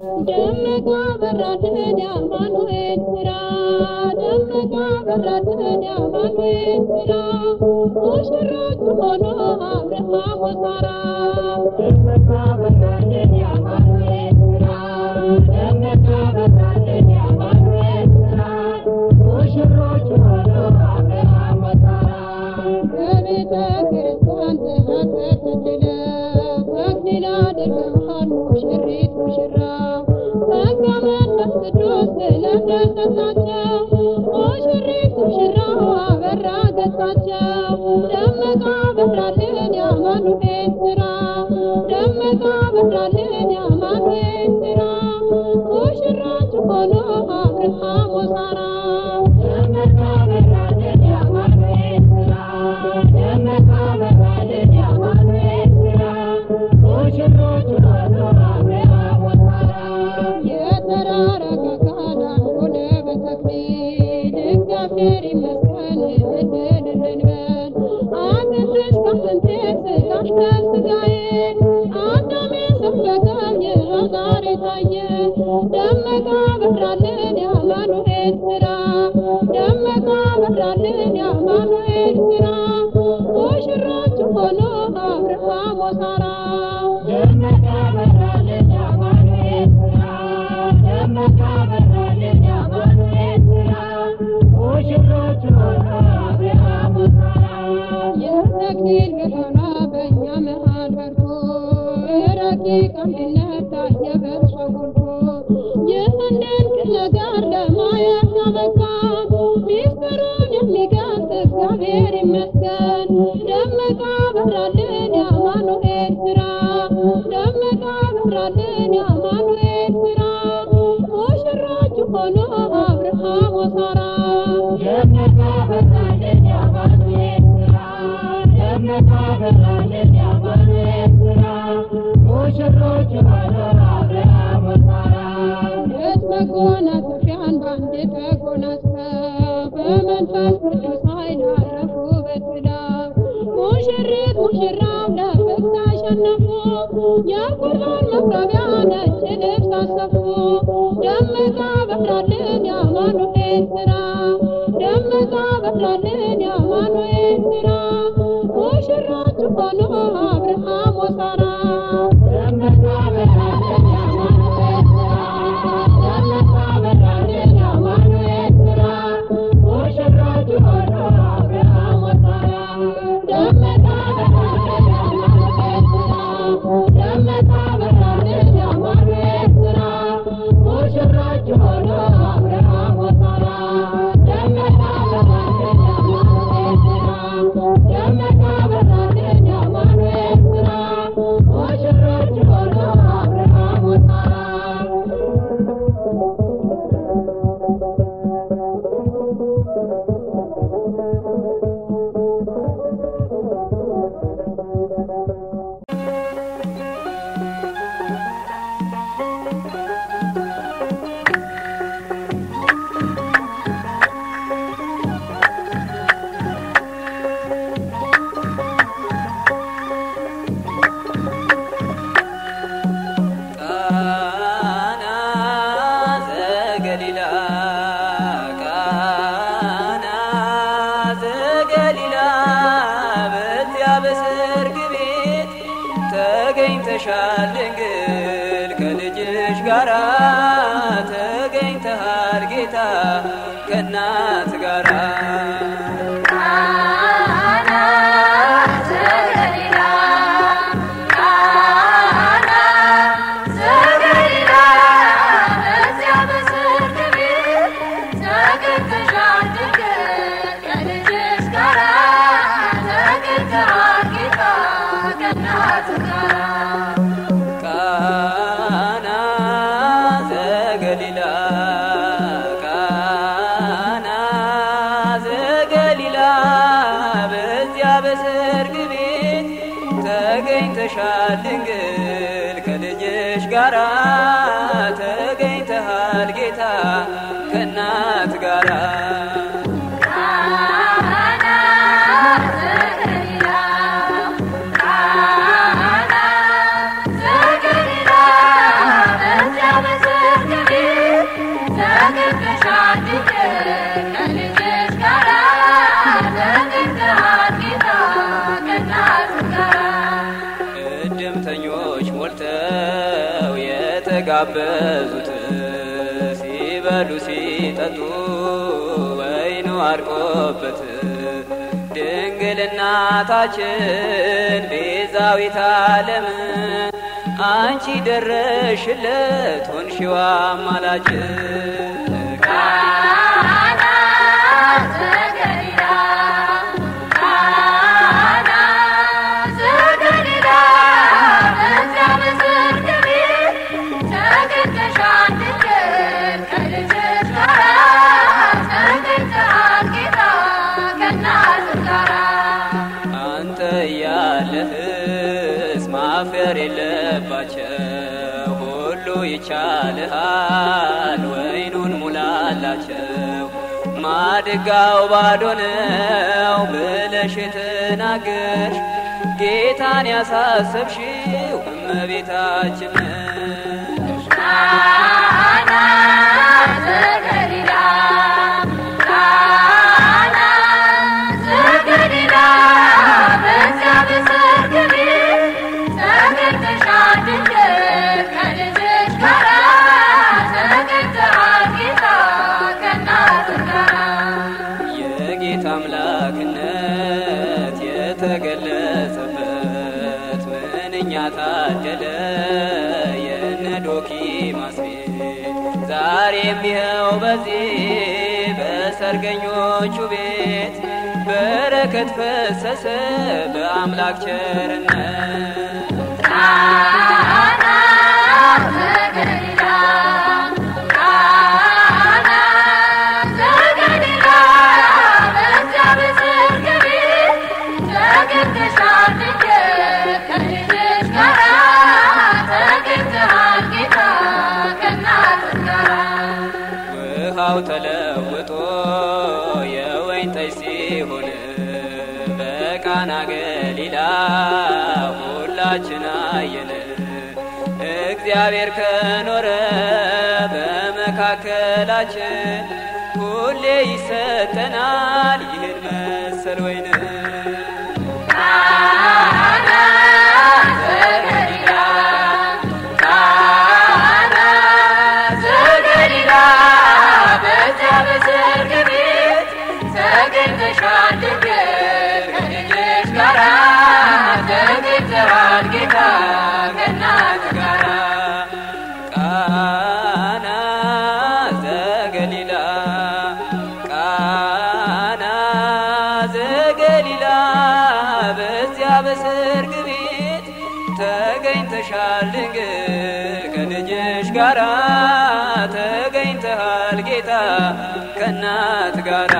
ደመቃ በራልን ያማኑኤል ስራ ደመቃ በራልን ያማኑኤል ስራ ሙሽሮች ሆኖ አብርሃም ወሳራ ደመቃ በራልን ያማኑኤል ስራ ደመቃ በራልን ያማኑኤል ስራ ሙሽሮች ሆኖ አብርሃም ወሳራ በቤተ ክርስቲያን ተከተለ ተክሊል አድርገዋል ሙሽሪት ሙሽራ ቅዱስ ለደሰታቸው ሙሽሪት ሙሽራው አበራ ገጻቸው ደመቃ በራልን ያማኑኤል ስራ ደመቃ በራልን ያማኑኤል ስራ ሙሽሮች ሆኖ አብርሃም ወሳራ ደመቃ በራልን ያማኑኤል ስራ ደመቃ በራልን ያማኑኤል ስራ ሙሽሮች ሆኖ አብርሃም ወሳራ የተራረቀ ቃል ሆነ በተክሊል እግዚአብሔር ይመስገን እድልን በል አትንሽ ከስንቴ ስጋሽ ከስጋዬ አዳሜ ሰበከኝ ይኸው ዛሬ ታየ ደመቃ በራልን ያማኑኤል ስራ ደመቃ በራልን ያማኑኤል ስራ ሙሽሮች ሆኖ አብርሃም ወሳራ ደመቃ በራልን ያማኑኤል ስራ ደመቃ በራልን ያማኑኤል ስራ ሙሽሮች ሆኖ አብርሃም ወሳራ የተክሊል ብርሃኗ በእኛ መሃል በርቶ ረቂቅ አንድነት ታየ በእርሷ ጎልቶ ይህንን ድንቅ ነገር ለማየት ያበቃን ሚስጥሩን የሚገልጽ እግዚአብሔር ይመስገን ደመቃ በራልን ያማኑኤል ስራ ደመቃ በራልን ያማኑኤል ስራ ሙሽሮች ሆኖ አብርሃም ወሳራ ደመቃ በራልን ያማኑኤል ስራ ደመቃ በራልን ያማኑኤል ስራ ሙሽሮች ሆኖ አብርሃም ወሳራ መጎናጸፊያን ባንድ ተጎናጽፈው በመንፈስ ቅዱስ ኃይል አረፉ በትዳር ሙሽሪት ሙሽራው ለፍቅር አሸነፉ የቁርባን መቅረቢያ ነጭ ልብስ አሰፉ ደመቃ በራልን ያማኑኤል ስራ ደመቃ በራልን ያማኑኤል ስራ ሙሽሮች ሆኖ አብርሃም ወሳራ ደመቃ በራልን ያማኑኤል ስራ ደመቃ በራልን ያማኑኤል ስራ ሙሽሮች ሆኖ አብርሃም ወሳራ ደመቃ በራልን ያማኑኤል ስራ ደመቃ በራልን ያማኑኤል ስራ ሙሽሮች ሆኖ አብርሃም ወሳራ ደመቃ በራልን ያማኑኤል ስራ ደመቃ በራልን ያማኑኤል ስራ ሙሽሮች ሆኖ አብርሃም ወሳራ ተገኝተሻል ድንግል ከልጅሽ ጋራ ተገኝተሃል ጌታ ከእናት ጋራ ተገኝተሻል ድንግል ከልጅሽ ጋራ ተገኝተሃል ጌታ ከእናት ጋራ Zagalilah, Zagalilah, የተጋበዙት ሲበሉ ሲጠጡ ወይኑ አድቆበት ድንግል እናታችን ቤዛዊተ ዓለም አንቺ ደረሽለት ሆንሽው አማላጅ ማፈር የለባቸው ሁሉ ይቻልሃል ወይኑን ሙላላቸው ማድጋው ባዶ ነው ብለሽ ተናገርሽ ጌታን ያሳሰብሽው እመቤታችን አምላክነት የተገለጸበት ምንኛ ታደለ የነ ዶኪማስ ቤት ዛሬም ይኸው በዚህ በሰርገኞቹ ቤት በረከት ፈሰሰ በአምላክ ቸርነት ውሃው ተለውጦ የወይን ጠጅ ሲሆን በቃና ገሊላ ሁላችን አየን እግዚአብሔር ከኖረ በመካከላችን ሁሌ ይሰጠናል ይህን መሰል ወይን ቃና ዘገሊላ በዚያ በሰርግ ቤት ተገኝተሻል ድንግል ከልጅሽ ጋራ ተገኝተሃል ጌታ ከእናት ጋራ